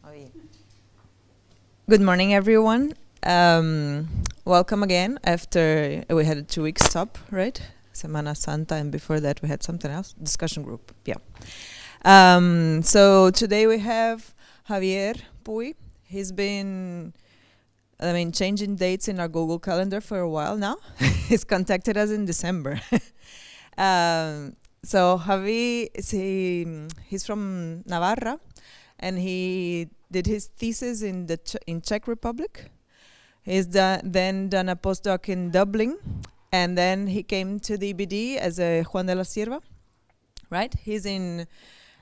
Javier. Good morning, everyone. Welcome again after we had a 2-week stop, right? Semana Santa, and before that we had something else, discussion group, yeah. So today we have Javier Puy. He's been, changing dates in our Google Calendar for a while now. He's contacted us in December. So Javi, he's from Navarra, and he did his thesis in Czech Republic. He's then done a postdoc in Dublin, and then he came to the EBD as a Juan de la Cierva, right? He's in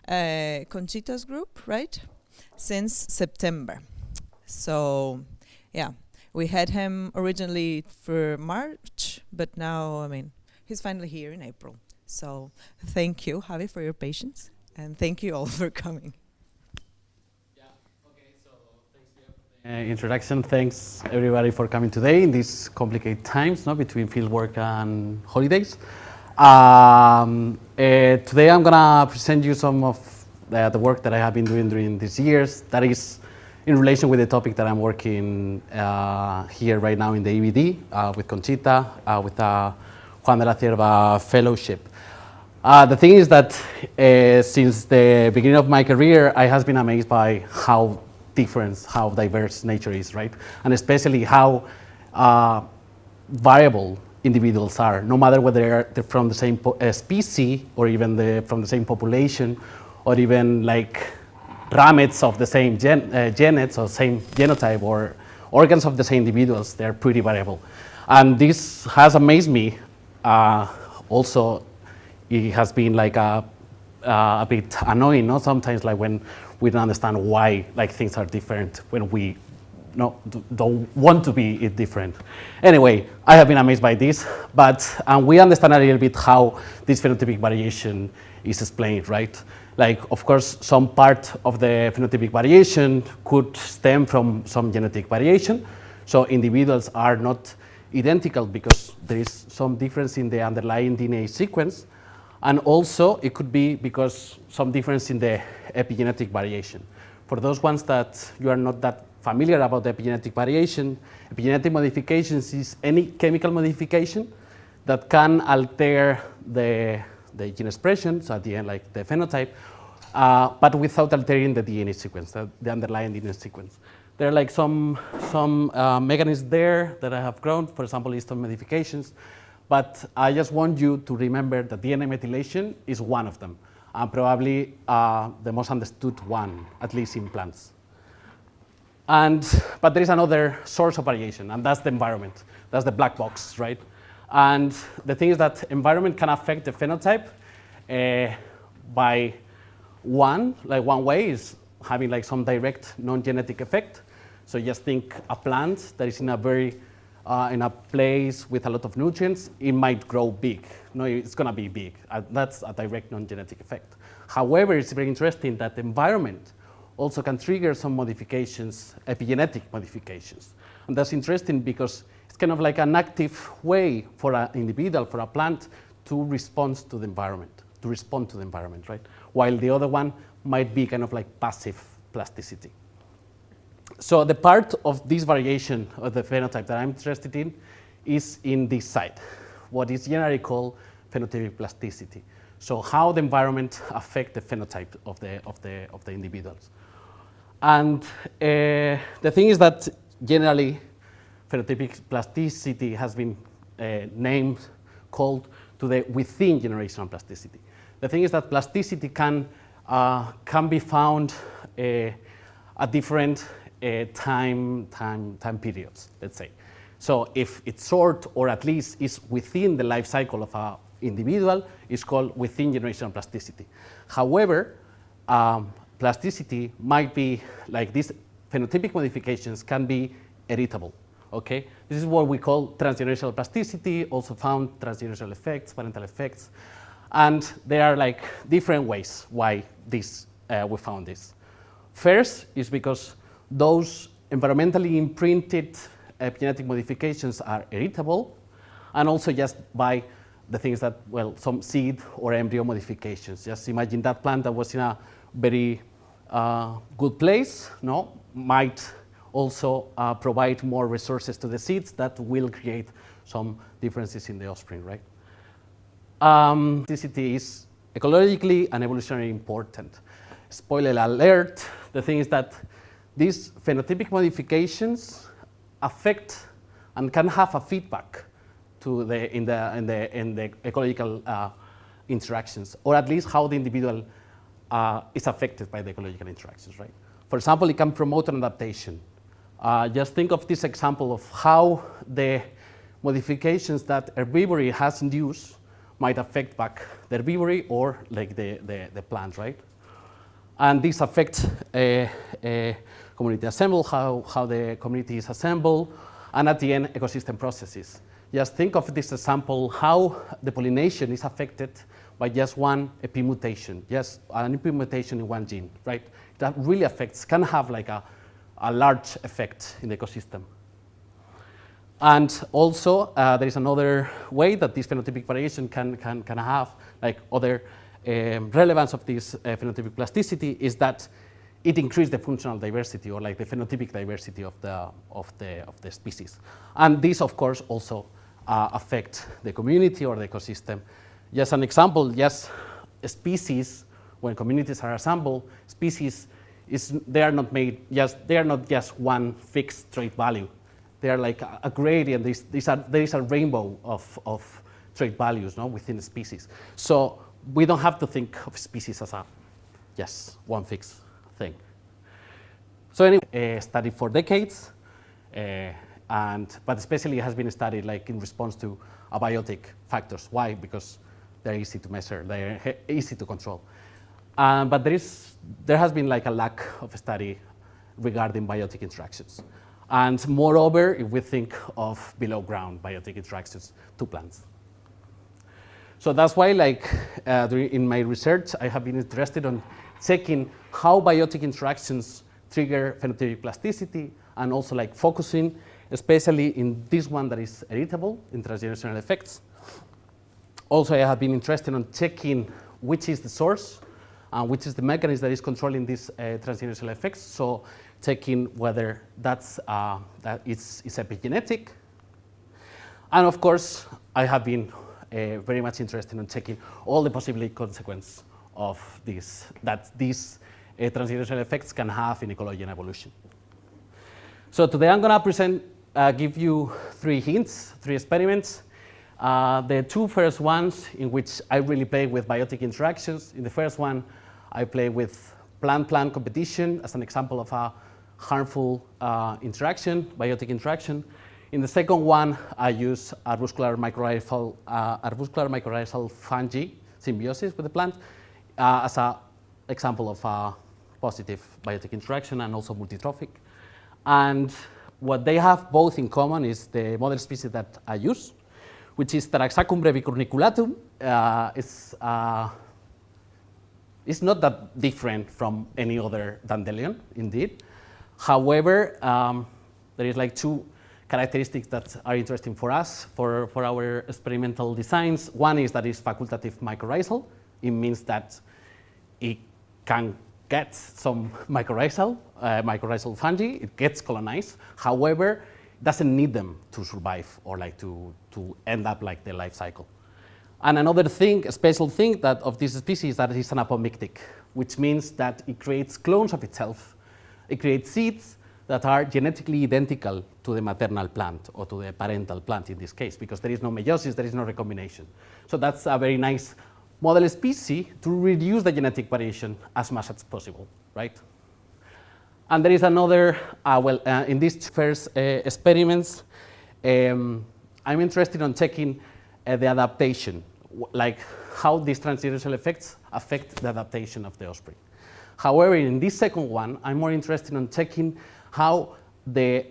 Conchita's group, right? Since September. So, yeah, we had him originally for March, but now, he's finally here in April. So, thank you, Javi, for your patience, and thank you all for coming. Introduction. Thanks everybody for coming today in these complicated times, between fieldwork and holidays. Today I'm gonna present you some of the work that I have been doing during these years that is in relation with the topic that I'm working here right now in the EBD with Conchita, with Juan de la Cierva Fellowship. The thing is that since the beginning of my career, I have been amazed by how diverse nature is, right? And especially how variable individuals are, no matter whether they're from the same species or even from the same population, or even like gametes of the same genets or same genotype or organs of the same individuals. They're pretty variable. And this has amazed me. Also, it has been like a bit annoying, sometimes, like when we don't understand why things are different when we don't want to be different. Anyway, I have been amazed by this, but we understand a little bit how this phenotypic variation is explained, right? Of course, some part of the phenotypic variation could stem from some genetic variation. So individuals are not identical because there is some difference in the underlying DNA sequence. And also, it could be because some difference in the epigenetic variation. For those ones that you are not that familiar about the epigenetic variation, epigenetic modifications is any chemical modification that can alter the gene expression, so at the end, like the phenotype, but without altering the DNA sequence, the underlying DNA sequence. There are some mechanisms there that I have grown, for example, histone modifications. But I just want you to remember that DNA methylation is one of them, and probably the most understood one, at least in plants. But there is another source of variation, and that's the environment. That's the black box, right? And the thing is that environment can affect the phenotype by one way is having some direct non-genetic effect. So just think a plant that is in a place with a lot of nutrients, it might grow big. No, it's going to be big. That's a direct non-genetic effect. However, it's very interesting that the environment also can trigger some modifications, epigenetic modifications. And that's interesting because it's kind of like an active way for an individual, for a plant, to respond to the environment, right? While the other one might be kind of like passive plasticity. So the part of this variation of the phenotype that I'm interested in is in this side, what is generally called phenotypic plasticity. So how the environment affects the phenotype of the individuals. And the thing is that generally phenotypic plasticity has been called to the within generational plasticity. The thing is that plasticity can be found at different time periods, let's say. So if it's short or at least is within the life cycle of an individual, it's called within generational plasticity. However, plasticity might be like these phenotypic modifications can be heritable. Okay, this is what we call transgenerational plasticity, also found transgenerational effects, parental effects, and there are different ways why we found this. First is because those environmentally imprinted epigenetic modifications are heritable, and also just by the things that, some seed or embryo modifications. Just imagine that plant that was in a very good place, no, might also provide more resources to the seeds that will create some differences in the offspring, right? Plasticity is ecologically and evolutionarily important. Spoiler alert, the thing is that these phenotypic modifications affect and can have a feedback to in the ecological interactions, or at least how the individual is affected by the ecological interactions, right? For example, it can promote an adaptation. Just think of this example of how the modifications that herbivory has induced might affect back the herbivory or like the plant, right? And this affects community assemble, how the community is assembled, and at the end, ecosystem processes. Just think of this example, how the pollination is affected by just one epi mutation, just an epi mutation in one gene, right? That really affects, can have like a large effect in the ecosystem. And also, there is another way that this phenotypic variation can have, like other relevance of this phenotypic plasticity is that it increases the functional diversity or like the phenotypic diversity of the species. And this, of course, also affect the community or the ecosystem. Just an example, yes, species, when communities are assembled, species, they are not just one fixed trait value. They are like a gradient. There is a rainbow of trait values, no, within the species. So we don't have to think of species as one fixed thing. So anyway, studied for decades, but especially it has been studied like in response to abiotic factors. Why? Because they're easy to measure, they're easy to control. But there has been like a lack of study regarding biotic interactions. And moreover, if we think of below ground biotic interactions to plants. So that's why, like, in my research, I have been interested in checking how biotic interactions trigger phenotypic plasticity, and also like focusing especially in this one that is heritable in transgenerational effects. Also, I have been interested in checking which is the source and which is the mechanism that is controlling these transgenerational effects. So checking whether that it's epigenetic. And of course, I have been very much interested in checking all the possible consequences of these transgenerational effects can have in ecology and evolution. So today I'm going to give you 3 hints, 3 experiments. The 2 first ones in which I really play with biotic interactions. In the first one, I play with plant-plant competition as an example of a harmful interaction, biotic interaction. In the second one, I use arbuscular mycorrhizal fungi symbiosis with the plant as an example of a positive biotic interaction and also multitrophic. And what they have both in common is the model species that I use, which is Taraxacum brevicurniculatum. It's not that different from any other dandelion, indeed. However, there is like 2 characteristics that are interesting for us, for our experimental designs. One is that it's facultative mycorrhizal. It means that it can get some mycorrhizal fungi. It gets colonized. However, it doesn't need them to survive or like to end up like the life cycle. And another thing, a special thing that of this species is that it is an apomictic, which means that it creates clones of itself. It creates seeds that are genetically identical to the maternal plant or to the parental plant in this case, because there is no meiosis, there is no recombination. So that's a very nice model species to reduce the genetic variation as much as possible, right? And there is another, in these first experiments, I'm interested in checking the adaptation, like how these transgenerational effects affect the adaptation of the offspring. However, in this second one, I'm more interested in checking how the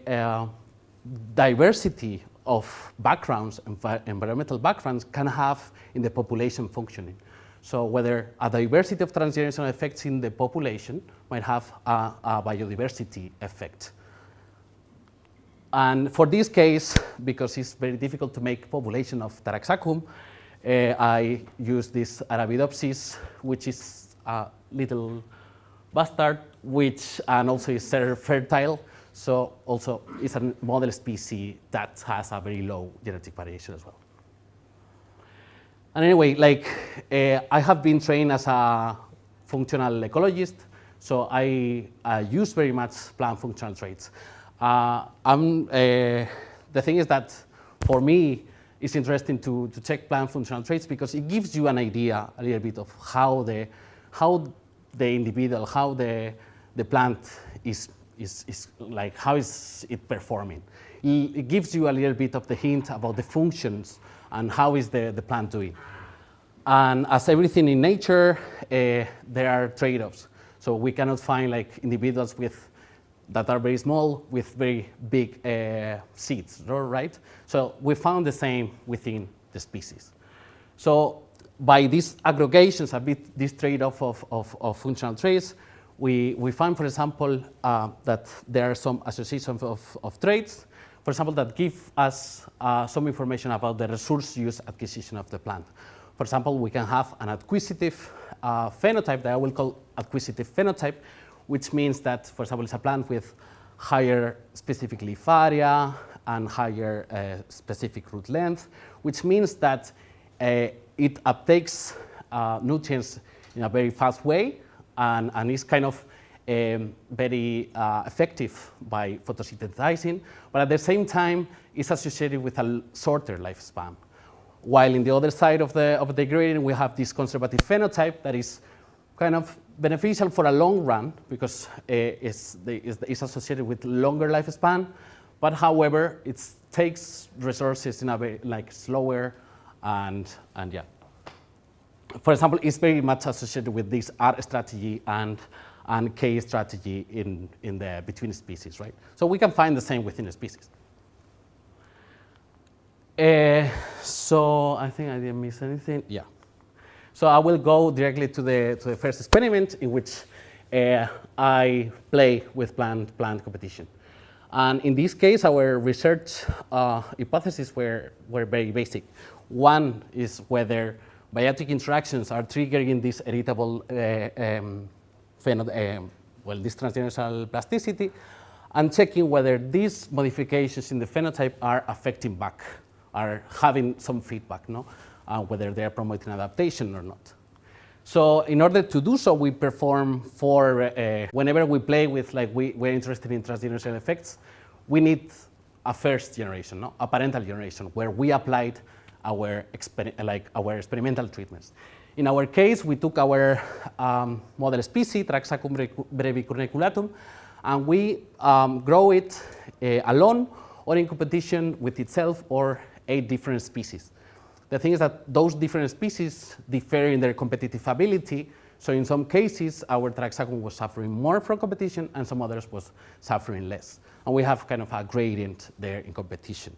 diversity of backgrounds, environmental backgrounds, can have in the population functioning. So whether a diversity of transgenerational effects in the population might have a biodiversity effect. And for this case, because it's very difficult to make population of Taraxacum, I use this Arabidopsis, which is a little bastard, which and also is fertile. So also it's a model species that has a very low genetic variation as well. And anyway, like I have been trained as a functional ecologist, so I use very much plant functional traits. The thing is that for me, it's interesting to check plant functional traits because it gives you an idea a little bit of how the individual, how the plant is like, how is it performing. It gives you a little bit of the hint about the functions and how is the plant doing. And as everything in nature, there are trade-offs. So we cannot find like individuals that are very small with very big seeds, right? So we found the same within the species. So by these aggregations, this trade-off of functional traits, we find, for example, that there are some associations of traits, for example, that give us some information about the resource use acquisition of the plant. For example, we can have an acquisitive phenotype that I will call acquisitive phenotype, which means that, for example, it's a plant with higher specific leaf area and higher specific root length, which means that it uptakes nutrients in a very fast way and is kind of very effective by photosynthesizing, but at the same time is associated with a shorter lifespan. While in the other side of the gradient, we have this conservative phenotype that is kind of beneficial for a long run because it's associated with longer lifespan, but however, it takes resources in a very slower and yeah. For example, it's very much associated with this R strategy and K strategy in the between species, right? So we can find the same within a species. So I think I didn't miss anything. Yeah. So I will go directly to the first experiment in which I play with plant competition. And in this case, our research hypotheses were very basic. One is whether biotic interactions are triggering this heritable this transgenerational plasticity, and checking whether these modifications in the phenotype are affecting back, are having some feedback, no? Whether they are promoting adaptation or not. So in order to do so, we perform whenever we play with, we're interested in transgenerational effects, we need a first generation, no? A parental generation, where we applied our experimental treatments. In our case, we took our model species, Taraxacum brevicurniculatum, and we grow it alone or in competition with itself or 8 different species. The thing is that those different species differ in their competitive ability. So in some cases, our Taraxacum was suffering more from competition and some others was suffering less. And we have kind of a gradient there in competition.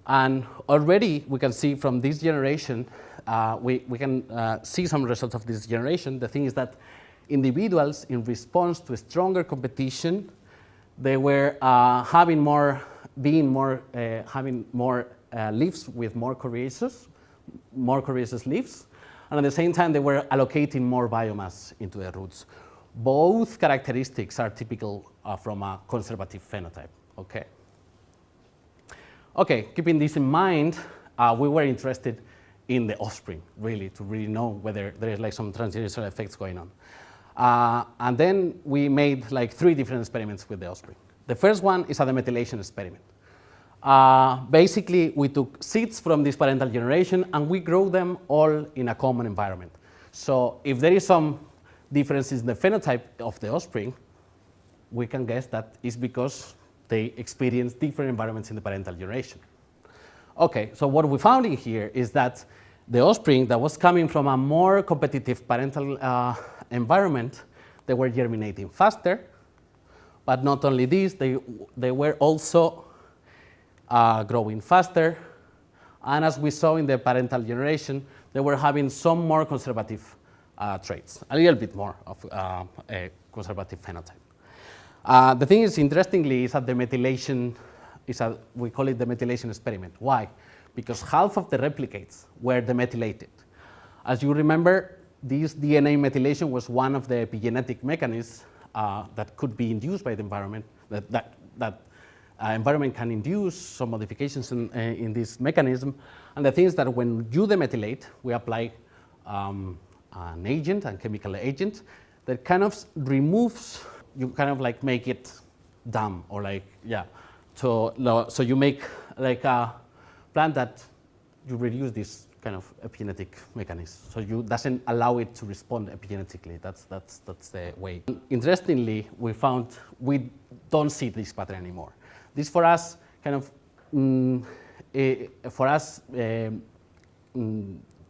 And already we can see from this generation, we can see some results of this generation. The thing is that individuals, in response to a stronger competition, they were having more leaves with more coriaceous leaves, and at the same time they were allocating more biomass into the roots. Both characteristics are typical from a conservative phenotype. Okay, keeping this in mind, we were interested in the offspring, really, to really know whether there is some transgenerational effects going on. And then we made 3 different experiments with the offspring. The first one is a demethylation experiment. Basically, we took seeds from this parental generation and we grow them all in a common environment. So if there is some differences in the phenotype of the offspring, we can guess that it's because they experience different environments in the parental generation. Okay, so what we found in here is that the offspring that was coming from a more competitive parental environment, they were germinating faster, but not only this, they were also growing faster, and as we saw in the parental generation, they were having some more conservative traits, a little bit more of a conservative phenotype. The thing is, interestingly, is that the methylation we call it the methylation experiment. Why? Because half of the replicates were demethylated. As you remember, this DNA methylation was one of the epigenetic mechanisms that could be induced by the environment, that environment can induce some modifications in this mechanism. And the thing is that when you demethylate, we apply an agent, a chemical agent, that kind of removes, you kind of like make it dumb, or like, yeah. So you make like a plant that you reduce this kind of epigenetic mechanism. So you doesn't allow it to respond epigenetically. That's the way. Interestingly, we found we don't see this pattern anymore. This for us kind of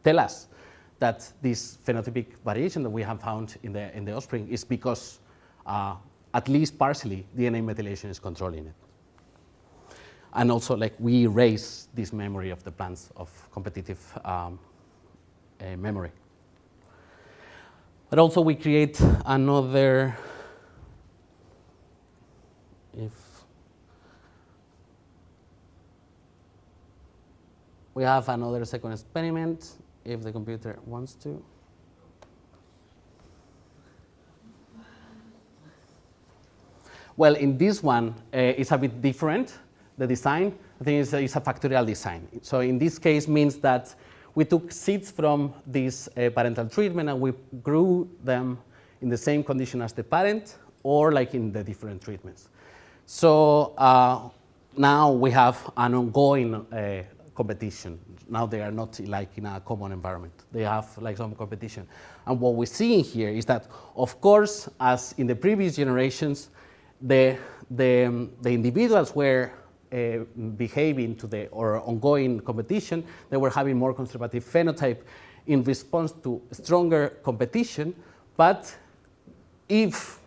tell us that this phenotypic variation that we have found in the offspring is because at least partially DNA methylation is controlling it. And also, like, we erase this memory of the plants of competitive memory. But also we create another, if we have another second experiment, if the computer wants to. Well, in this one, it's a bit different. The design, I think, is a factorial design. So in this case means that we took seeds from this parental treatment and we grew them in the same condition as the parent, or like in the different treatments. So now we have an ongoing competition. Now they are not like in a common environment. They have like some competition. And what we're seeing here is that, of course, as in the previous generations, the individuals were behaving to the ongoing competition. They were having more conservative phenotype in response to stronger competition. But if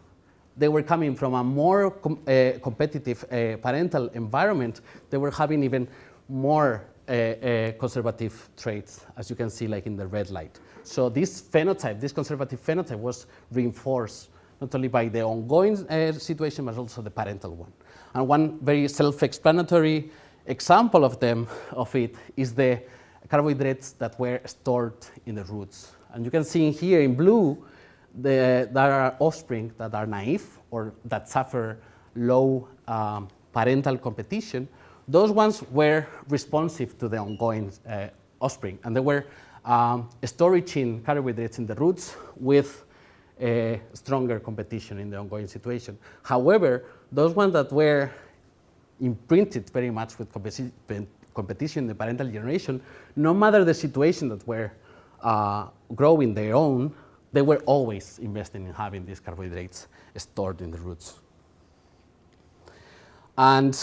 they were coming from a more competitive parental environment, they were having even more conservative traits, as you can see, like in the red light. So this phenotype, this conservative phenotype, was reinforced not only by the ongoing situation, but also the parental one. And one very self-explanatory example of it is the carbohydrates that were stored in the roots. And you can see here in blue, there are offspring that are naive or that suffer low parental competition. Those ones were responsive to the ongoing offspring, and they were storage carbohydrates in the roots with stronger competition in the ongoing situation. However, those ones that were imprinted very much with competition in the parental generation, no matter the situation that were growing their own, they were always investing in having these carbohydrates stored in the roots. And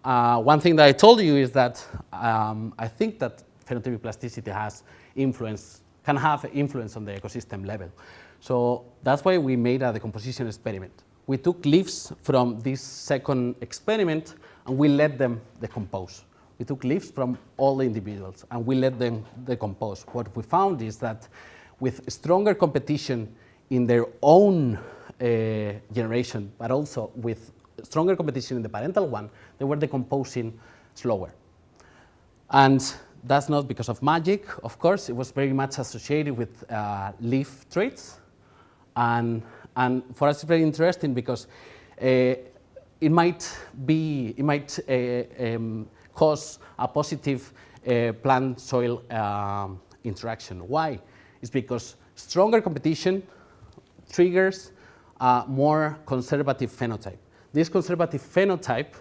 one thing that I told you is that I think that phenotypic plasticity can have influence on the ecosystem level. So that's why we made a decomposition experiment. We took leaves from this second experiment and we let them decompose. We took leaves from all the individuals and we let them decompose. What we found is that with stronger competition in their own generation, but also with stronger competition in the parental one, they were decomposing slower. And that's not because of magic, of course. It was very much associated with leaf traits. And for us, it's very interesting because it might cause a positive plant-soil interaction. Why? It's because stronger competition triggers a more conservative phenotype. This conservative phenotype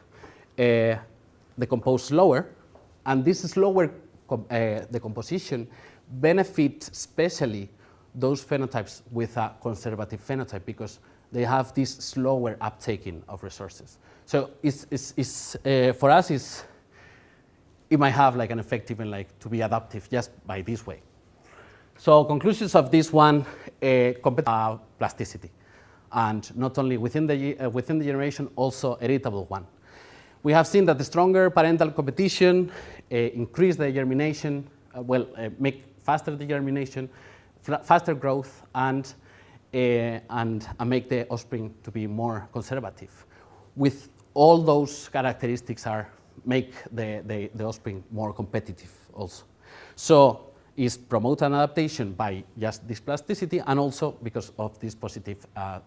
decomposes slower, and this slower decomposition benefits especially those phenotypes with a conservative phenotype because they have this slower uptaking of resources. So for us, it might have like an effect even like to be adaptive just by this way. So conclusions of this one, plasticity, and not only within the generation, also heritable one. We have seen that the stronger parental competition increase the germination, make faster the germination, faster growth, and make the offspring to be more conservative. With all those characteristics make the offspring more competitive also. So is promote an adaptation by just this plasticity and also because of these positive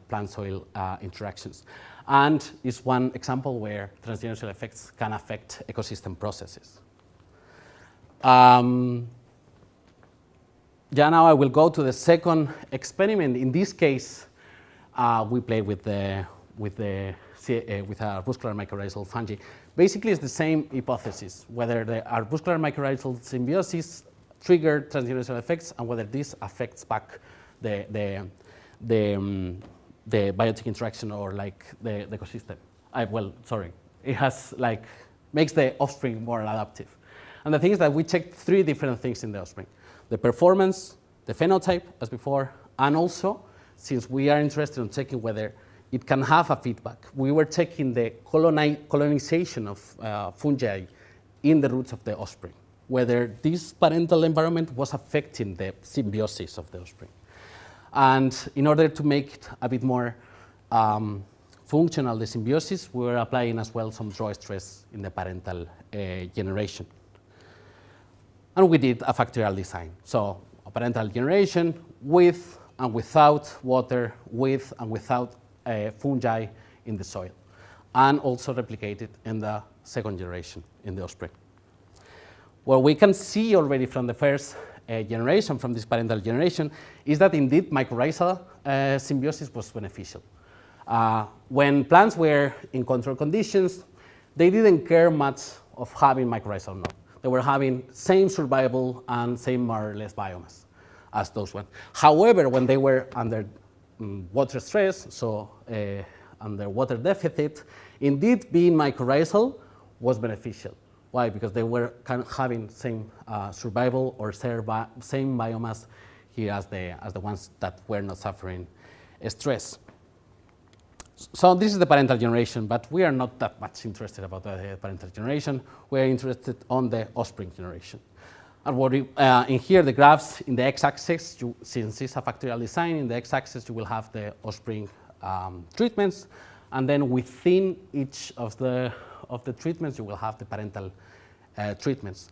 plant-soil interactions. And is one example where transgenerational effects can affect ecosystem processes. Yeah, now I will go to the second experiment. In this case, we played with arbuscular mycorrhizal fungi. Basically, it's the same hypothesis, whether the arbuscular mycorrhizal symbiosis triggered transgenerational effects and whether this affects back the biotic interaction or like the ecosystem. It has like makes the offspring more adaptive. And the thing is that we checked 3 different things in the offspring: the performance, the phenotype, as before, and also, since we are interested in checking whether it can have a feedback, we were checking the colonization of fungi in the roots of the offspring, whether this parental environment was affecting the symbiosis of the offspring. And in order to make it a bit more functional, the symbiosis, we were applying as well some draw stress in the parental generation. And we did a factorial design. So a parental generation with and without water, with and without fungi in the soil, and also replicated in the second generation in the offspring. What we can see already from the first generation, from this parental generation, is that indeed mycorrhizal symbiosis was beneficial. When plants were in control conditions, they didn't care much of having mycorrhizal or not. They were having same survival and same more or less biomass as those ones. However, when they were under water stress, so under water deficit, indeed being mycorrhizal was beneficial. Why? Because they were kind of having same survival or same biomass here as the ones that were not suffering stress. So this is the parental generation, but we are not that much interested about the parental generation. We are interested on the offspring generation. And what in here, the graphs in the x-axis, since it's a factorial design, in the x-axis you will have the offspring treatments, and then within each of the treatments you will have the parental treatments.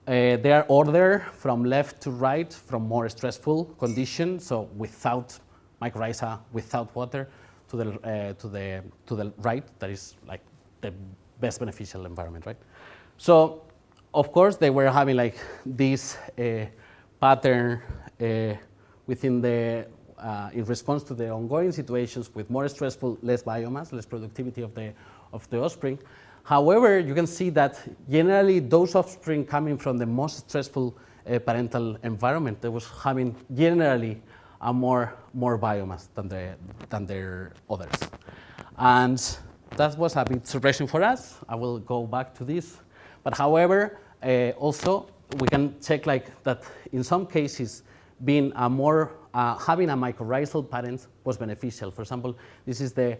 They are ordered from left to right, from more stressful conditions, so without mycorrhiza, without water, to the right, that is like the best beneficial environment, right? So, of course, they were having like this pattern within the in response to the ongoing situations with more stressful, less biomass, less productivity of the offspring. However, you can see that generally those offspring coming from the most stressful parental environment, they was having generally a more biomass than their others. And that was a bit surprising for us. I will go back to this. But however, also we can check like that in some cases being a more, having a mycorrhizal parent was beneficial. For example, this is the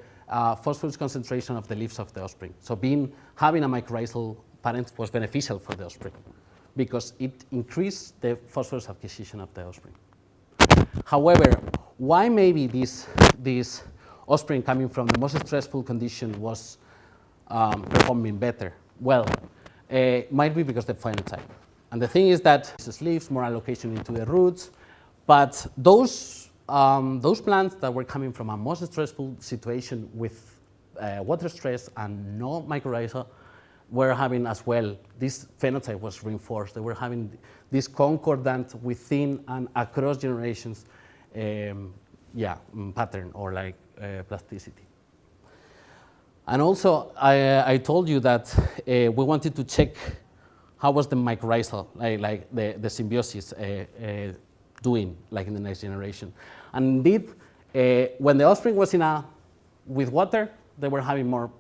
phosphorus concentration of the leaves of the offspring. So having a mycorrhizal parent was beneficial for the offspring because it increased the phosphorus acquisition of the offspring. However, why maybe this offspring coming from the most stressful condition was performing better? Well, it might be because of the phenotype. And the thing is that this leaves more allocation into the roots, but those plants that were coming from a most stressful situation with water stress and no mycorrhiza were having as well, this phenotype was reinforced. They were having this concordant within and across generations pattern or like plasticity. And also, I told you that we wanted to check how was the mycorrhizal, like the symbiosis doing, like in the next generation. And indeed, when the offspring was with water, they were having more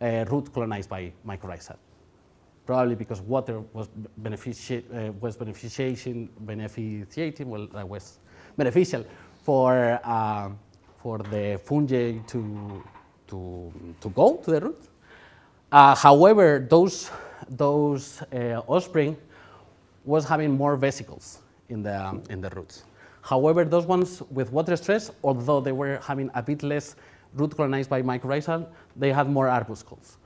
root colonized by mycorrhiza. Probably because water was beneficiating, was beneficial for the fungi to go to the root. However, those offspring was having more vesicles in the roots. However, those ones with water stress, although they were having a bit less root colonized by mycorrhizal, they had more arbuscles.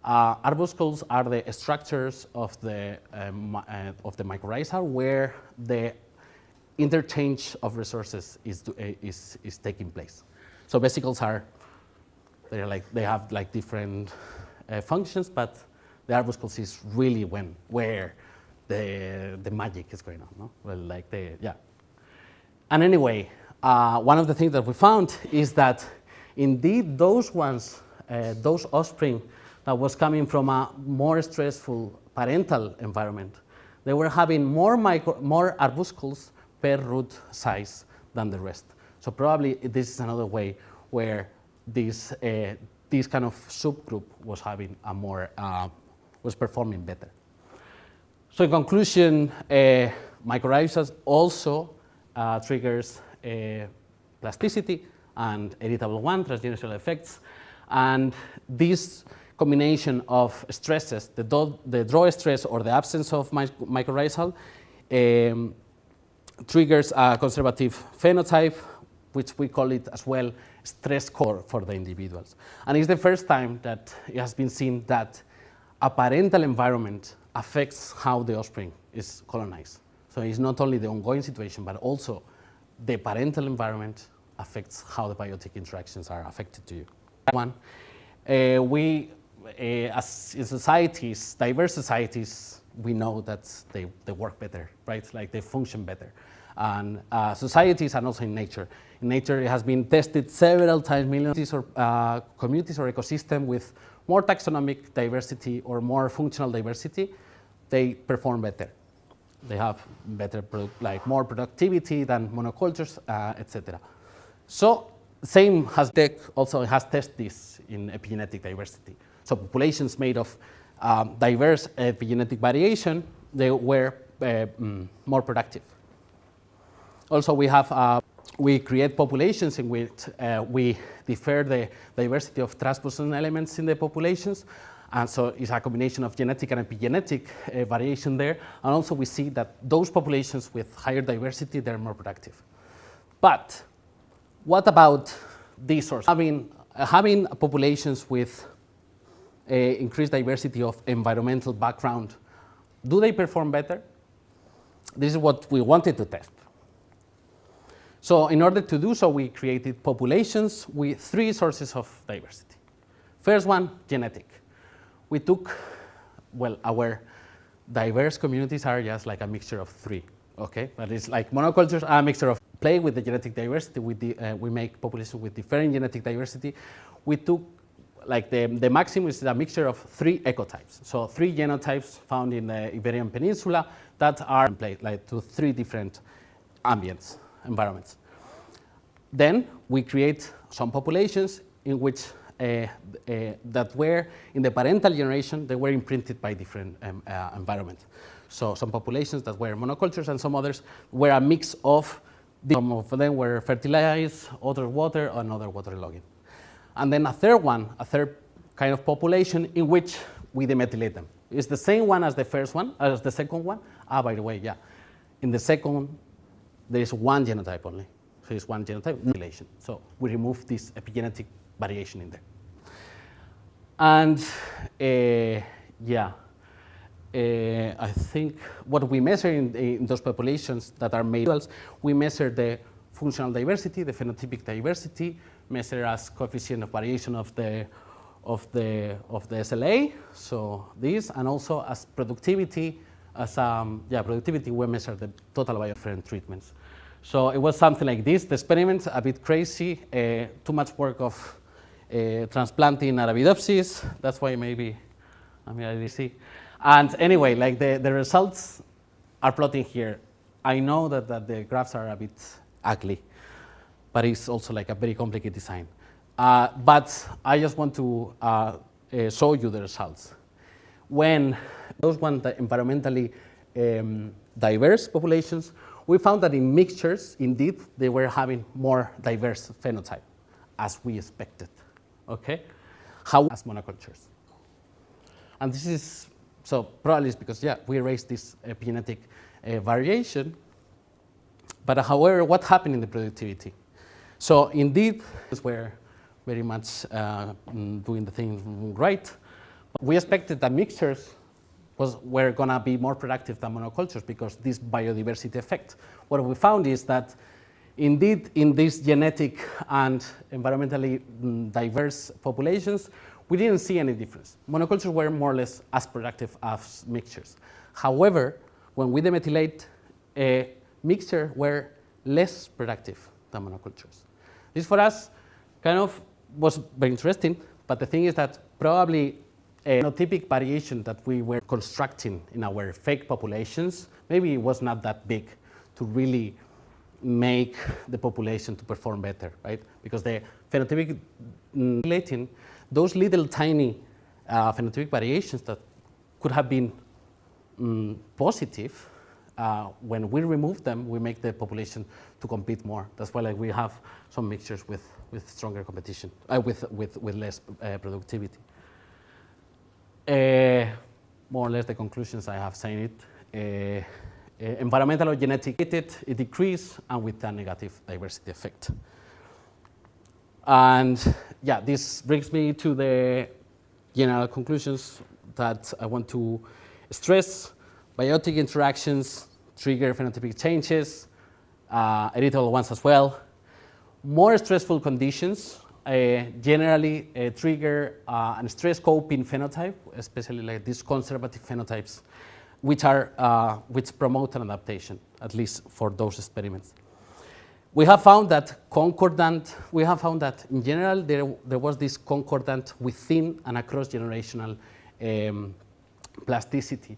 Arbuscules are the structures of the mycorrhiza where the interchange of resources is taking place. So vesicles are, they have like different functions, but the arbuscles is really where the magic is going on, no? Well, like yeah. And anyway, one of the things that we found is that indeed those ones, those offspring that was coming from a more stressful parental environment, they were having more arbuscles per root size than the rest. So probably this is another way where this kind of subgroup was having a more, was performing better. So in conclusion, mycorrhizas also triggers plasticity and heritable one, transgenerational effects. And this combination of stresses, the draw stress or the absence of mycorrhizal, triggers a conservative phenotype, which we call it as well stress score for the individuals. And it's the first time that it has been seen that a parental environment affects how the offspring is colonized. So it's not only the ongoing situation, but also the parental environment affects how the biotic interactions are affected to you. One, as in societies, diverse societies, we know that they work better, right? Like they function better. And societies and also in nature. In nature, it has been tested several times, millions or communities or ecosystem with more taxonomic diversity or more functional diversity, they perform better. They have better, more productivity than monocultures, etc. So same has also has tested this in epigenetic diversity. So populations made of diverse epigenetic variation, they were more productive. Also, we create populations in which we defer the diversity of transposon elements in the populations. And so it's a combination of genetic and epigenetic variation there. And also we see that those populations with higher diversity, they're more productive. But what about these sources? Having populations with increased diversity of environmental background, do they perform better? This is what we wanted to test. So in order to do so, we created populations with 3 sources of diversity. First one, genetic. We took, well, our diverse communities are just like a mixture of 3, okay? But it's like monocultures are a mixture of play with the genetic diversity. We make populations with different genetic diversity. We took, like the maximum is a mixture of 3 ecotypes. So 3 genotypes found in the Iberian Peninsula that are in play, like to 3 different environments. Then we create some populations in which that were in the parental generation, they were imprinted by different environments. So some populations that were monocultures and some others were a mix of, some of them were fertilized, other water, and other waterlogging. And then a third kind of population in which we demethylate them. It's the same one as the first one, as the second one. By the way, yeah. In the second, there is 1 genotype only. So it's 1 genotype, methylation. So we remove this epigenetic variation in there. And I think what we measure in those populations that are made, we measure the functional diversity, the phenotypic diversity, measure as coefficient of variation of the SLA, so this, and also as productivity, productivity, we measure the total by different treatments. So it was something like this. The experiment, a bit crazy, too much work of transplanting Arabidopsis. That's why maybe I didn't see. And anyway, like the results are plotting here. I know that the graphs are a bit ugly, but it's also like a very complicated design. But I just want to show you the results. When those ones, the environmentally diverse populations, we found that in mixtures, indeed, they were having more diverse phenotype, as we expected, okay? How as monocultures? And this is, so probably it's because, we erased this epigenetic variation. But however, what happened in the productivity? So indeed, we're very much doing the thing right. We expected that mixtures were going to be more productive than monocultures because this biodiversity effect. What we found is that indeed in these genetic and environmentally diverse populations, we didn't see any difference. Monocultures were more or less as productive as mixtures. However, when we demethylate, mixtures were less productive than monocultures. This for us kind of was very interesting, but the thing is that probably a phenotypic variation that we were constructing in our fake populations, maybe it was not that big to really make the population to perform better, right? Because the phenotypic relating those little tiny phenotypic variations that could have been positive, when we remove them, we make the population to compete more. That's why we have some mixtures with stronger competition, with less productivity. More or less the conclusions I have said it. Environmental or genetic it decreased and with a negative diversity effect. And yeah, this brings me to the general conclusions that I want to stress. Biotic interactions trigger phenotypic changes, heritable ones as well. More stressful conditions generally trigger a stress coping phenotype, especially like these conservative phenotypes, which promote an adaptation, at least for those experiments. We have found that in general there was this concordant within and across generational plasticity.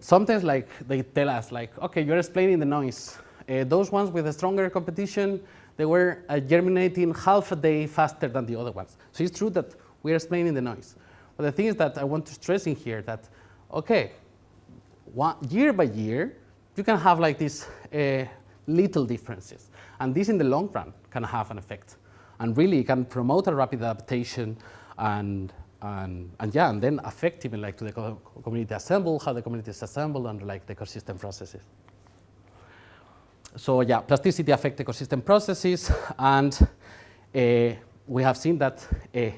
Sometimes like they tell us like, okay, you're explaining the noise. Those ones with a stronger competition, they were germinating half a day faster than the other ones. So it's true that we're explaining the noise. But the thing is that I want to stress in here that, okay, year by year, you can have like these little differences. And this in the long run can have an effect. And really can promote a rapid adaptation and then affect even like to the community assemble, how the community is assembled and like the ecosystem processes. So yeah, plasticity affects ecosystem processes, and we have seen that it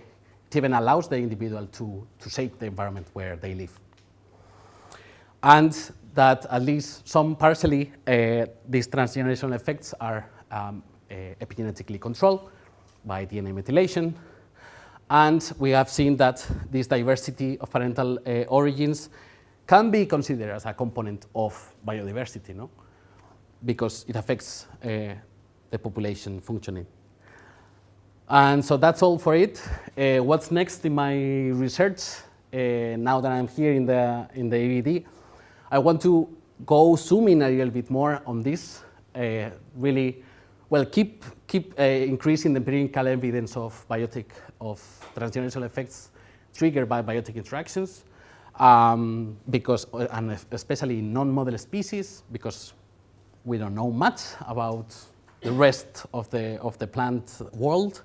even allows the individual to shape the environment where they live. And that at least some partially these transgenerational effects are epigenetically controlled by DNA methylation. And we have seen that this diversity of parental origins can be considered as a component of biodiversity, no? Because it affects the population functioning. And so that's all for it. What's next in my research, now that I'm here in the EBD, I want to go zoom in a little bit more on this, really, well, keep increasing the empirical evidence of transgenerational effects triggered by biotic interactions, because, and especially non-model species, because we don't know much about the rest of the plant world,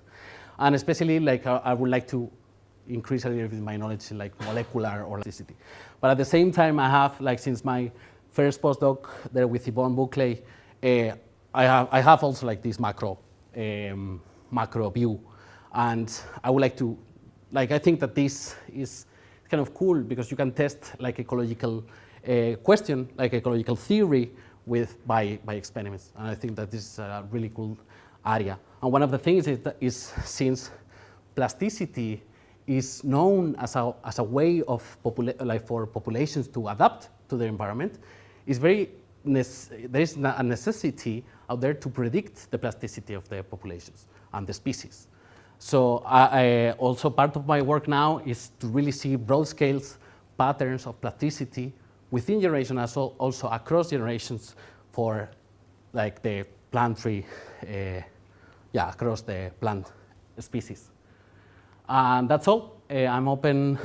and especially like I would like to increase a little bit my knowledge in like molecular or plasticity. But at the same time, I have like since my first postdoc there with Yvonne Buckley, I have also like this macro view, and I would like to I think that this is kind of cool because you can test like ecological question, like ecological theory by experiments, and I think that this is a really cool area. And one of the things is since plasticity is known as a way of for populations to adapt to their environment, there is a necessity out there to predict the plasticity of the populations and the species. So also part of my work now is to really see broad scales patterns of plasticity within generations, also across generations for like the plant tree, across the plant species. And that's all. I'm open.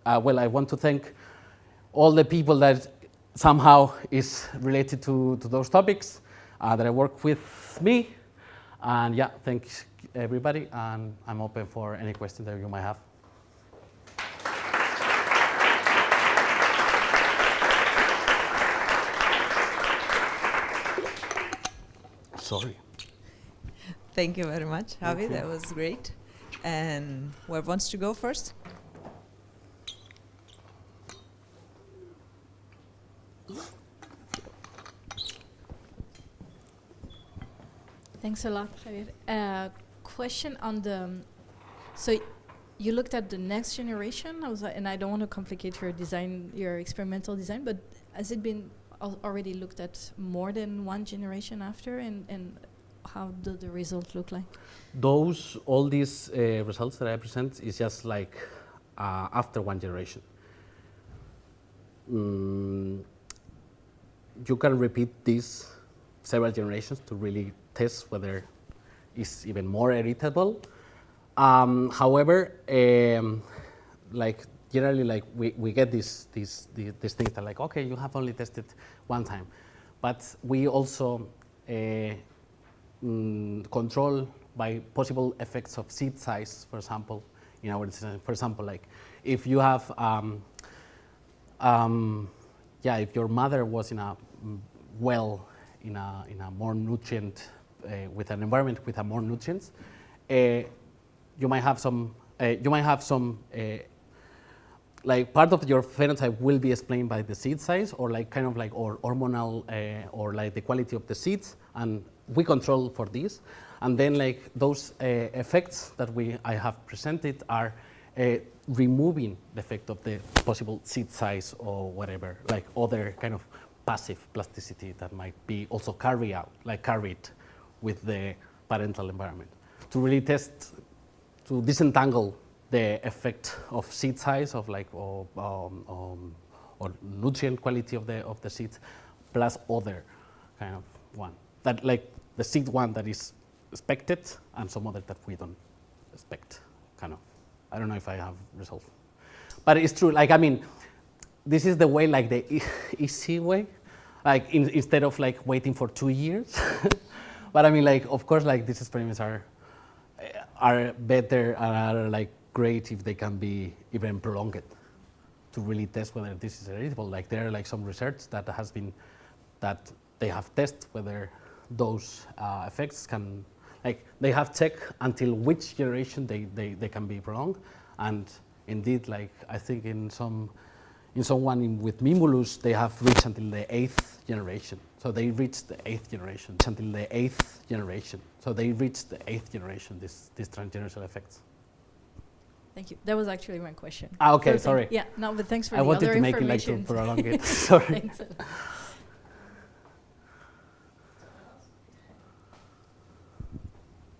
Well, I want to thank all the people that somehow is related to those topics that I work with me. And yeah, thanks everybody. And I'm open for any questions that you might have. Sorry. Thank you very much, Javi. That was great. And whoever wants to go first? Thanks a lot, Javier. Question on the, so you looked at the next generation, and I don't want to complicate your design, your experimental design, but has it been already looked at more than one generation after, and how do the results look like? All these results that I present is just like after one generation. You can repeat this several generations to really test whether it's even more heritable. However, like generally, like we get these things that like, okay, you have only tested one time, but we also control by possible effects of seed size, for example, in our design. For example, like if you have, if your mother was in a well in a more nutrient, with an environment with a more nutrients, you might have some, like part of your phenotype will be explained by the seed size, or like kind of like or hormonal, or like the quality of the seeds, and we control for this. And then like those effects that I have presented are removing the effect of the possible seed size or whatever, like other kind of passive plasticity that might be also carried with the parental environment, to really test, to disentangle the effect of seed size, of like or nutrient quality of the seeds, plus other kind of one, that like the seed one that is expected and some other that we don't expect, kind of. I don't know if I have resolved, but it's true. Like, I mean, this is the way, like the easy way, like instead of like waiting for 2 years. But I mean, like, of course, like these experiments are better and are like great if they can be even prolonged to really test whether this is heritable. Like there are like some research that has been, that they have tested whether those effects can, like they have checked until which generation they can be prolonged. And indeed, like I think in someone with Mimulus, they have reached until the 8th generation. So they reached the 8th generation, until the 8th generation. So they reached the 8th generation, these transgenerational effects. Thank you. That was actually my question. Okay, so sorry. Yeah, no, but thanks for I the wanted other to make it like to prolong it. Sorry. Thanks.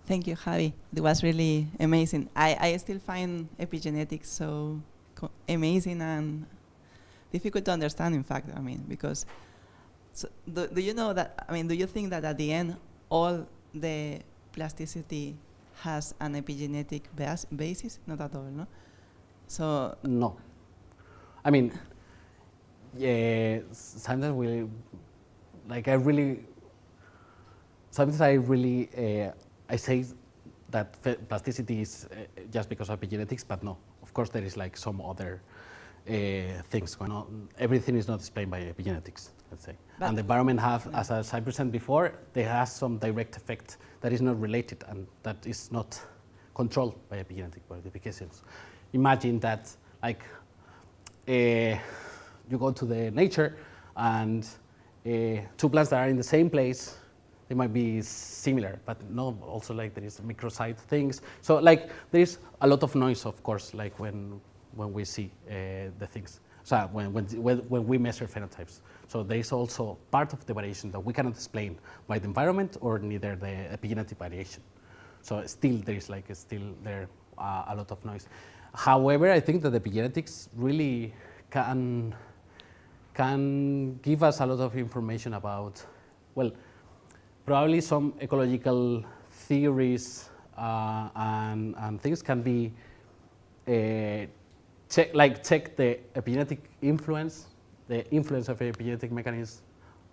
Thank you, Javi. It was really amazing. I still find epigenetics so amazing and difficult to understand, in fact, I mean, because do you know that, I mean, do you think that at the end, all the plasticity has an epigenetic basis? Not at all, no? So no. I mean, yeah, sometimes I say that plasticity is just because of epigenetics, but no. Of course, there is like some other things going on. Everything is not explained by epigenetics, let's say. But and the environment as I presented before, there has some direct effect that is not related and that is not controlled by epigenetic modifications. Imagine that, like, you go to the nature and 2 plants that are in the same place, they might be similar, but no, also like there is microsite things. So like there is a lot of noise, of course, like when we see the things. So when we measure phenotypes. So there is also part of the variation that we cannot explain by the environment or neither the epigenetic variation. So still there is like a lot of noise. However, I think that the epigenetics really can give us a lot of information about, well, probably some ecological theories and things can be check the epigenetic influence, the influence of epigenetic mechanisms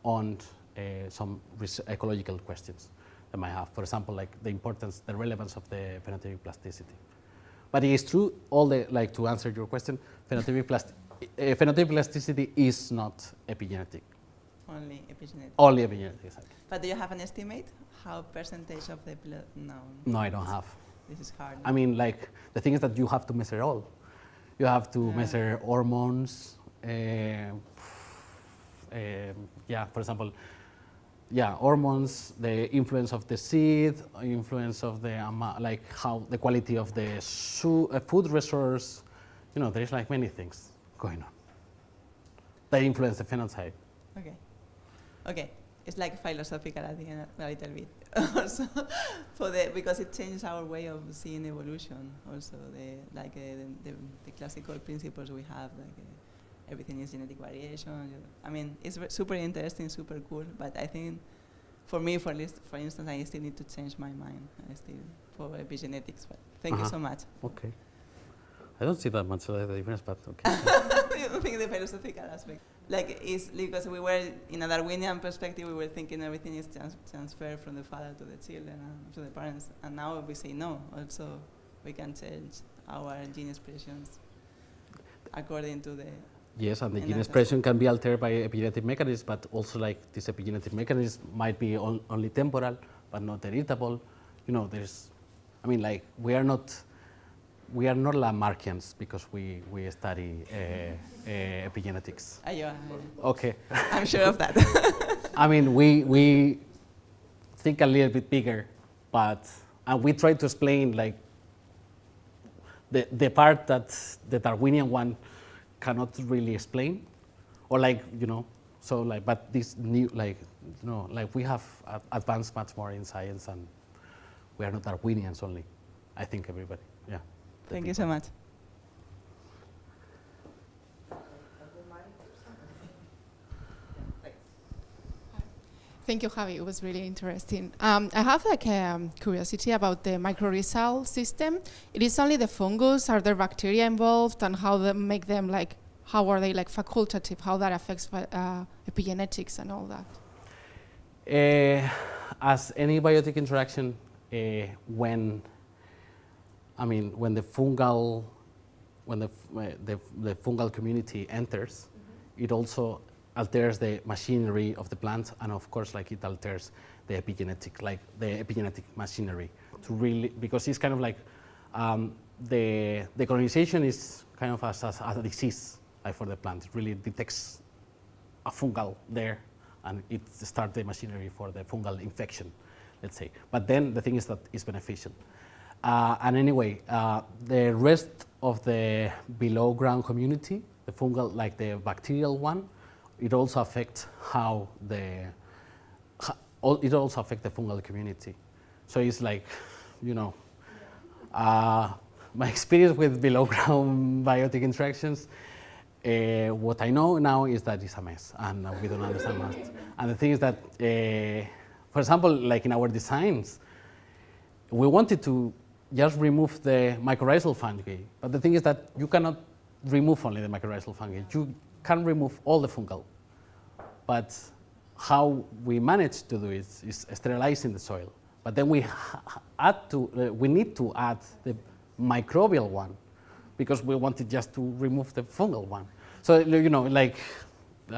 on some ecological questions that might have. For example, like the importance, the relevance of the phenotypic plasticity. But it is true, like to answer your question, phenotypic plasticity is not epigenetic. Only epigenetic. Only epigenetic, exactly. But do you have an estimate? How percentage of the no? No, I don't have. This is hard. I mean, like the thing is that you have to measure all. You have to measure hormones. For example, yeah, hormones, the influence of the seed, influence of the like how the quality of the food resource. You know, there's like many things going on. They influence the phenotype. Okay. Okay. It's like philosophical at the end, a little bit. Also, because it changes our way of seeing evolution. Also, the classical principles we have, like everything is genetic variation. I mean, it's super interesting, super cool. But I think, for me, for instance, I still need to change my mind. I still for epigenetics. But thank you so much. Okay. I don't see that much of the difference, but okay. You don't think the philosophical aspect? Like, it's because we were, in a Darwinian perspective, we were thinking everything is transferred from the father to the children and to the parents. And now we say no. Also, we can change our gene expressions according to the... Yes, and the gene expression can be altered by epigenetic mechanisms, but also like this epigenetic mechanism might be only temporal, but not heritable. You know, there's, I mean, like, we are not Lamarckians because we study epigenetics. Okay. I'm sure of that. I mean, we think a little bit bigger, and we try to explain like the part that the Darwinian one cannot really explain, or like, you know, so like, but this new, like, you know, like we have advanced much more in science, and we are not Darwinians only. I think everybody, yeah. Thank you so much. Thank you, Javi. It was really interesting. I have like a curiosity about the mycorrhizal system. It is only the fungus. Are there bacteria involved, and how they make them like? How are they like facultative? How that affects epigenetics and all that? As any biotic interaction, when the fungal community enters, it also alters the machinery of the plant, and of course, like it alters the epigenetic machinery to really, because it's kind of like the colonization is kind of as a disease, like for the plant. It really detects a fungal there, and it starts the machinery for the fungal infection, let's say. But then the thing is that it's beneficial. And anyway, the rest of the below ground community, the fungal, like the bacterial one, it also affects it also affects the fungal community. So it's like, you know, my experience with below ground biotic interactions, what I know now is that it's a mess, and we don't understand much. And the thing is that, for example, like in our designs, we wanted to just remove the mycorrhizal fungi, but the thing is that you cannot remove only the mycorrhizal fungi. You can remove all the fungal, but how we manage to do it is sterilizing the soil. But then we need to add the microbial one, because we wanted just to remove the fungal one. So, you know, like,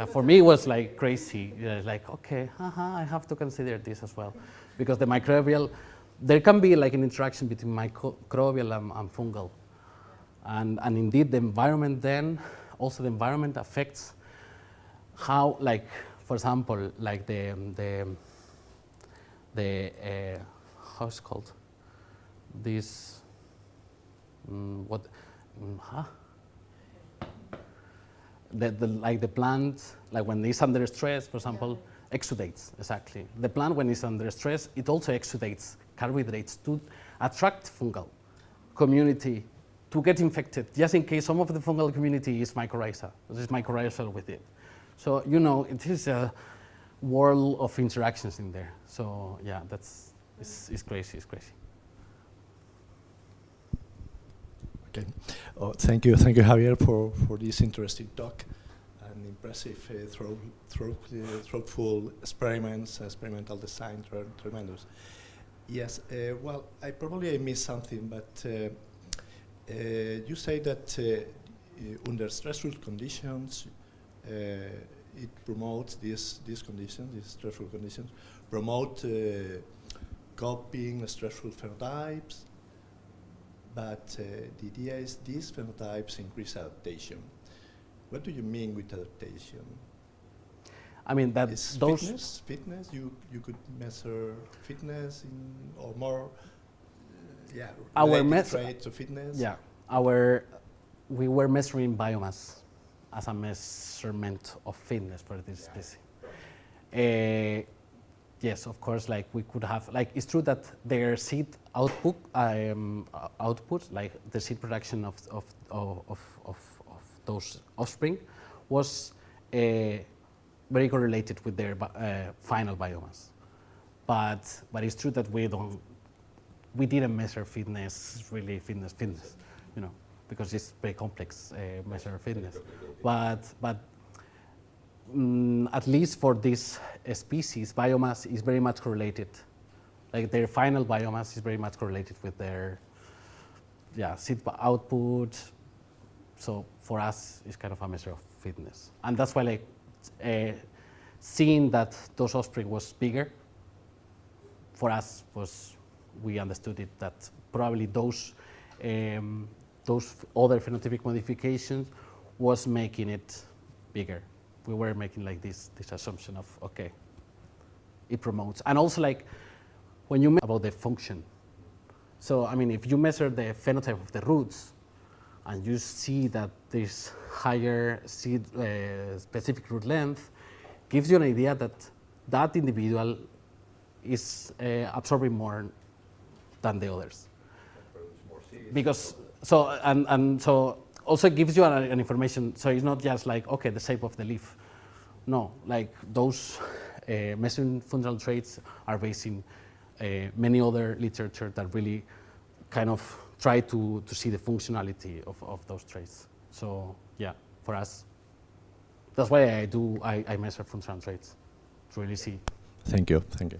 for me it was like crazy. Like, okay, I have to consider this as well, because the microbial, there can be like an interaction between microbial and fungal. And indeed the environment then, also the environment affects how, like, for example, like how's it called? This, like the plant, like when it's under stress, for example, exudates, exactly. The plant, when it's under stress, it also exudates carbohydrates to attract fungal community to get infected, just in case some of the fungal community is mycorrhiza. There's mycorrhizal with it. So, you know, it is a world of interactions in there. So, yeah, it's crazy, it's crazy. Okay. Oh, thank you, Javier, for this interesting talk and impressive, thoughtful experiments, experimental design, tremendous. Yes. Well, I missed something, but you say that under stressful conditions, it promotes these conditions, these stressful conditions, promote coping stressful phenotypes. But the idea is these phenotypes increase adaptation. What do you mean with adaptation? I mean, that Is those fitness. You could measure fitness or more. Our related traits of fitness. Yeah, we were measuring biomass as a measurement of fitness for this species. Yes, of course, like we could have, like it's true that their seed output, like the seed production of those offspring was very correlated with their final biomass. But it's true that we didn't measure fitness, really fitness, you know, because it's very complex measure fitness. But at least for this species, biomass is very much correlated. Like their final biomass is very much correlated with their seed output. So for us, it's kind of a measure of fitness. And that's why like seeing that those offspring was bigger, for us we understood it that probably those other phenotypic modifications was making it bigger. We were making like this assumption of, okay, it promotes. And also like when you measure about the function. So I mean, if you measure the phenotype of the roots and you see that there's higher seed specific root length, gives you an idea that that individual is absorbing more than the others. Because so so also gives you an information. So it's not just like, okay, the shape of the leaf. No, like those measuring functional traits are based in many other literature that really kind of try to see the functionality of those traits. So yeah, for us, that's why I measure functional traits to really see. Thank you. Thank you.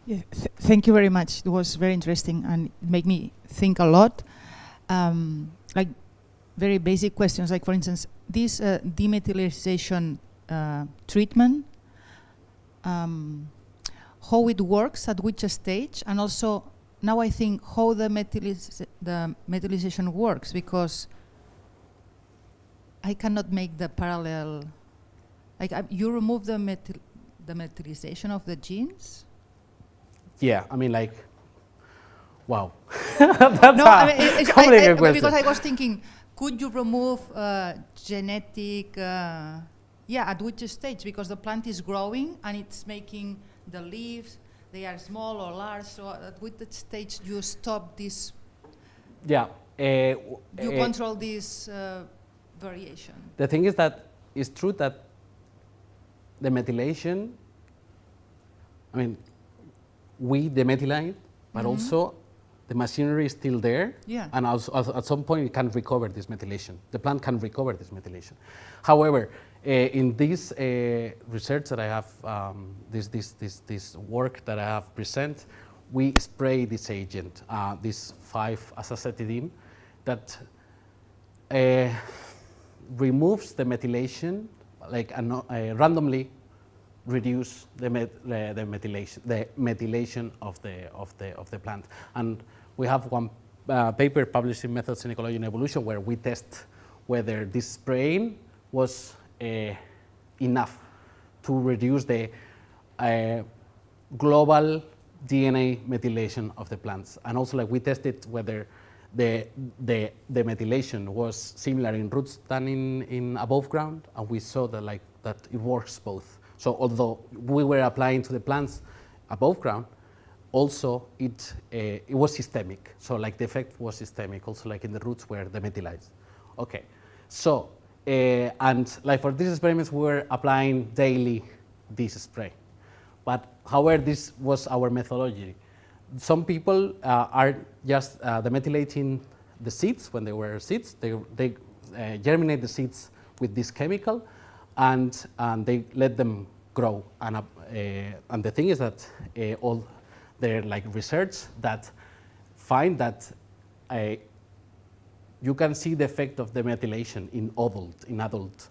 Yeah, thank you very much. It was very interesting and it made me think a lot. Like very basic questions, like for instance, this demethylation treatment, how it works, at which stage, and also now I think how the methylation works, because I cannot make the parallel. Like you remove the methylation of the genes. Yeah, I mean, like, wow. That's no, I mean, complicated question. Because I was thinking, could you remove genetic, at which stage? Because the plant is growing and it's making the leaves, they are small or large, so at which stage you stop this? Yeah. You control this variation. The thing is that it's true that the methylation, I mean, we demethylate, but also the machinery is still there, and also at some point it can recover this methylation. The plant can recover this methylation. However, in this research that I have, this work that I have presented, we spray this agent, this 5-azacetidine, that removes the methylation, like randomly reduce the methylation of the plant. And we have one paper published in Methods in Ecology and Evolution where we test whether this spraying was enough to reduce the global DNA methylation of the plants. And also, like, we tested whether the methylation was similar in roots than in above ground, and we saw that that it works both. So although we were applying to the plants above ground, also it was systemic. So like the effect was systemic, also like in the roots where they methylize. Okay, so and like for these experiments we were applying daily this spray. But however, this was our methodology. Some people are just demethylating the seeds when they were seeds. They germinate the seeds with this chemical, and they let them grow. And the thing is that all their research that find that you can see the effect of the methylation in adult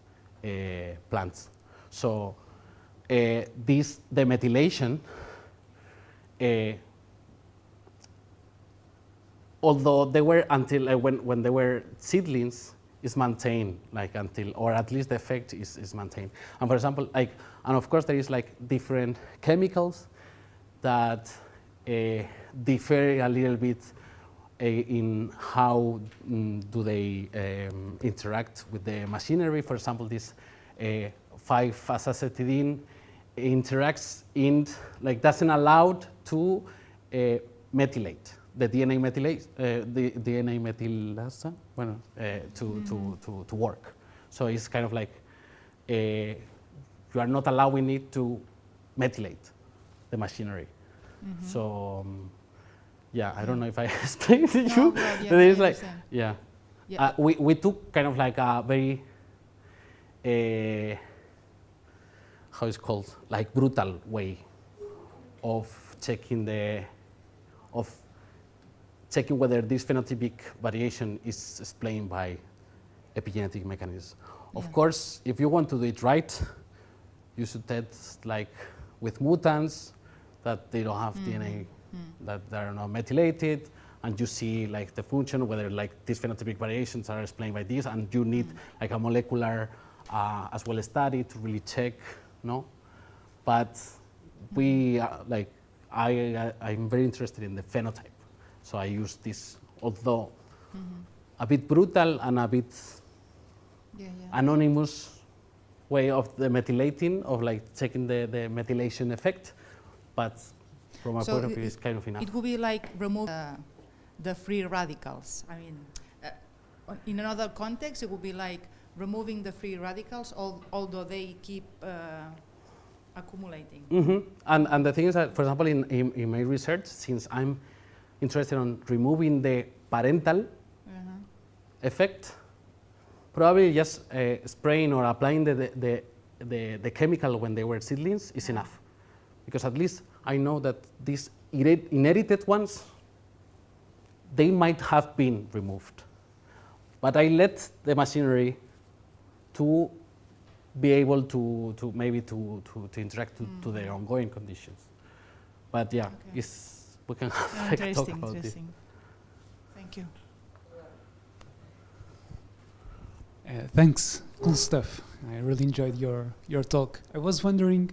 plants. So this demethylation, although they were until when they were seedlings, is maintained, like until, or at least the effect is maintained. And for example, like, and of course there is like different chemicals that differ a little bit in how do they interact with the machinery. For example, this 5-acetidine interacts in, like, doesn't allow to methylate. The DNA methylase, bueno, to work. So it's kind of like you are not allowing it to methylate the machinery. So yeah, I don't know if I explained to you. Well, yeah, But it's I like, understand. yeah. Yeah. We took kind of like a very how it's called, like brutal way of checking whether this phenotypic variation is explained by epigenetic mechanisms. Of course, if you want to do it right, you should test like with mutants that they don't have DNA, that they are not methylated, and you see like the function, whether like these phenotypic variations are explained by this, and you need like a molecular as well study to really check, no? But we like I'm very interested in the phenotype. So I use this, although a bit brutal and a bit anonymous way of the methylating, of like checking the methylation effect, but from a point of view, it's kind of enough. It would be like remove the free radicals. I mean, in another context, it would be like removing the free radicals, although they keep accumulating. And the thing is that, for example, in my research, since I'm interested in removing the parental effect, probably just spraying or applying the chemical when they were seedlings is enough, because at least I know that these inherited ones, they might have been removed, but I let the machinery to be able to maybe to interact to their ongoing conditions. But yeah, we can have a talk about this. Thank you. Thanks, cool stuff. I really enjoyed your talk. I was wondering,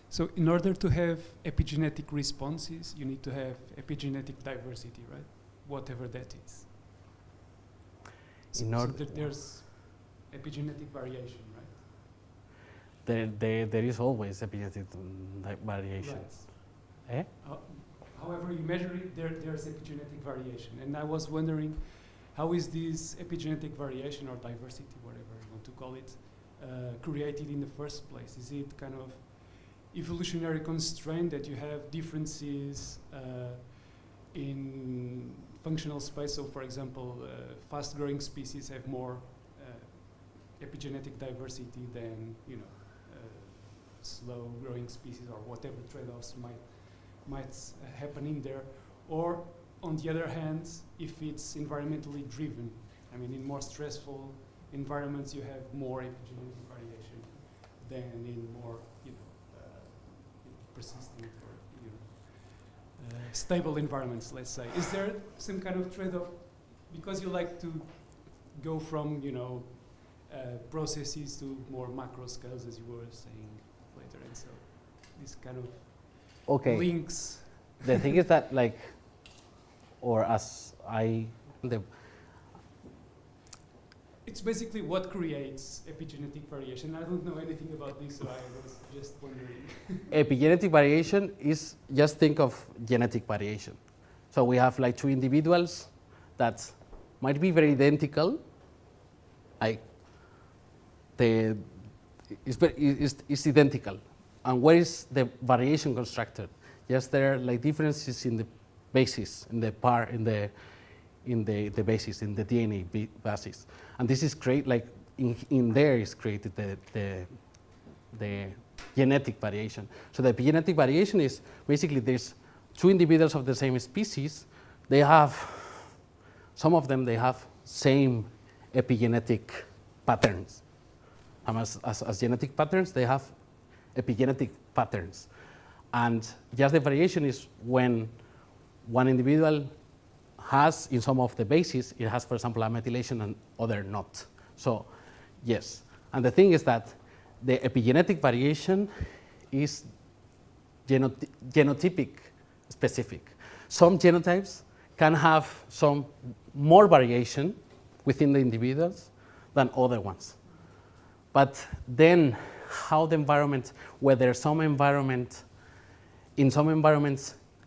so in order to have epigenetic responses, you need to have epigenetic diversity, right? Whatever that is. So there's epigenetic variation, right? There is always epigenetic variation. Right. However you measure it, there's epigenetic variation. And I was wondering, how is this epigenetic variation or diversity, whatever you want to call it, created in the first place? Is it kind of evolutionary constraint that you have differences in functional space? So for example, fast-growing species have more epigenetic diversity than, you know, slow-growing species, or whatever trade-offs might happen in there. Or on the other hand, if it's environmentally driven, I mean, in more stressful environments, you have more epigenetic variation than in more, you know, persistent or stable environments, let's say. Is there some kind of trade-off because you like to go from, you know, processes to more macro scales, as you were saying later, and so this kind of links. The thing is that, like, it's basically what creates epigenetic variation. I don't know anything about this, so I was just wondering. Epigenetic variation is, just think of genetic variation. So we have like two individuals that might be very identical, like it's identical. And where is the variation constructed? Yes, there are like differences in the basis, in the basis, in the DNA basis. And this is great, like in there is created the genetic variation. So the epigenetic variation is basically there's two individuals of the same species. They have, some of them, they have same epigenetic patterns. As genetic patterns, they have epigenetic patterns. And just the variation is when one individual has, in some of the bases, it has, for example, a methylation and other not. So yes, and the thing is that the epigenetic variation is genotypic specific. Some genotypes can have some more variation within the individuals than other ones. But then how the environment, whether in some environments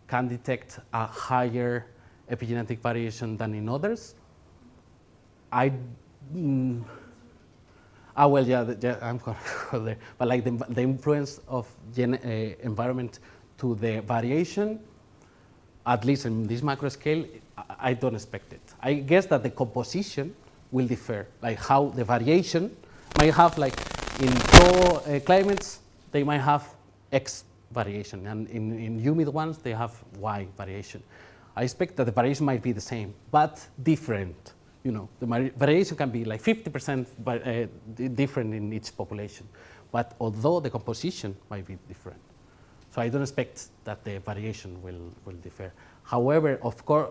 can detect a higher epigenetic variation than in others, well, yeah, I'm going to go there. But like the influence of environment to the variation, at least in this macro scale, I don't expect it. I guess that the composition will differ, like how the variation might have, like in cold climates, they might have X variation, and in humid ones, they have Y variation. I expect that the variation might be the same, but different. You know, the variation can be like 50% different in each population, but although the composition might be different. So I don't expect that the variation will differ. However, of course,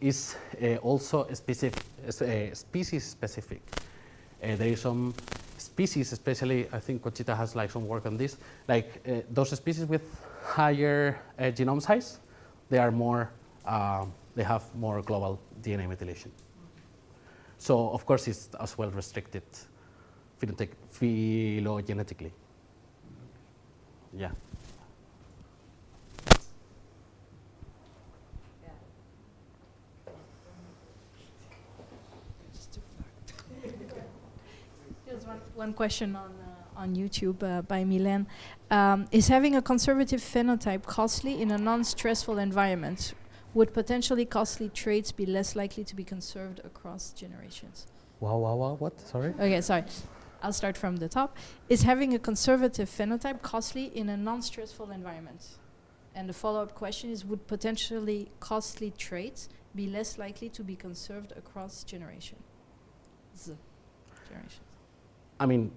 is also species specific. There is some species, especially I think Conchita has like some work on this, like those species with higher genome size, they are more, they have more global DNA methylation. So of course it's as well restricted phylogenetically. Yeah. There's one question on YouTube by Milan. Is having a conservative phenotype costly in a non-stressful environment? Would potentially costly traits be less likely to be conserved across generations? Wow, what? Sorry? Okay, sorry. I'll start from the top. Is having a conservative phenotype costly in a non-stressful environment? And the follow-up question is, would potentially costly traits be less likely to be conserved across generations? I mean,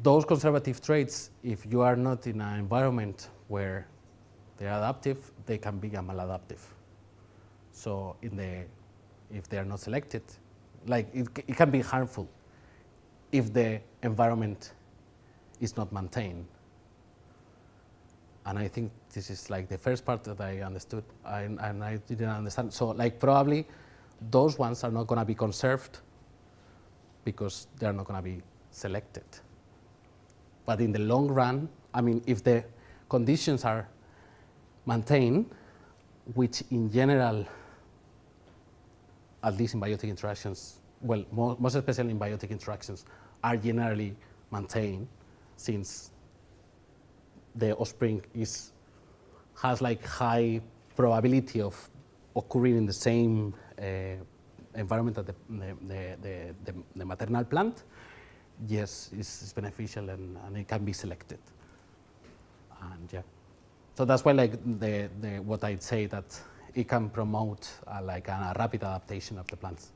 those conservative traits, if you are not in an environment where they are adaptive, they can become maladaptive. So if they are not selected, like it can be harmful if the environment is not maintained. And I think this is like the first part that I understood, and I didn't understand. So like probably those ones are not going to be conserved because they are not going to be selected. But in the long run, I mean, if the conditions are maintained, which in general, at least in biotic interactions, well, most especially in biotic interactions, are generally maintained, since the offspring has like high probability of occurring in the same environment as the maternal plant. Yes, it's beneficial and it can be selected. And yeah. So that's why, like what I'd say, that it can promote like a rapid adaptation of the plants.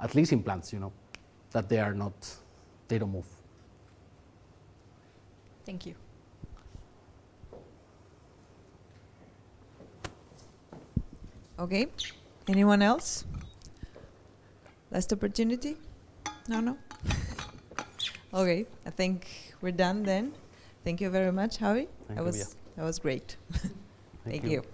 At least in plants, you know, that they don't move. Thank you. Okay. Anyone else? Last opportunity? No? Okay, I think we're done then. Thank you very much, Javi. That was great. Thank you.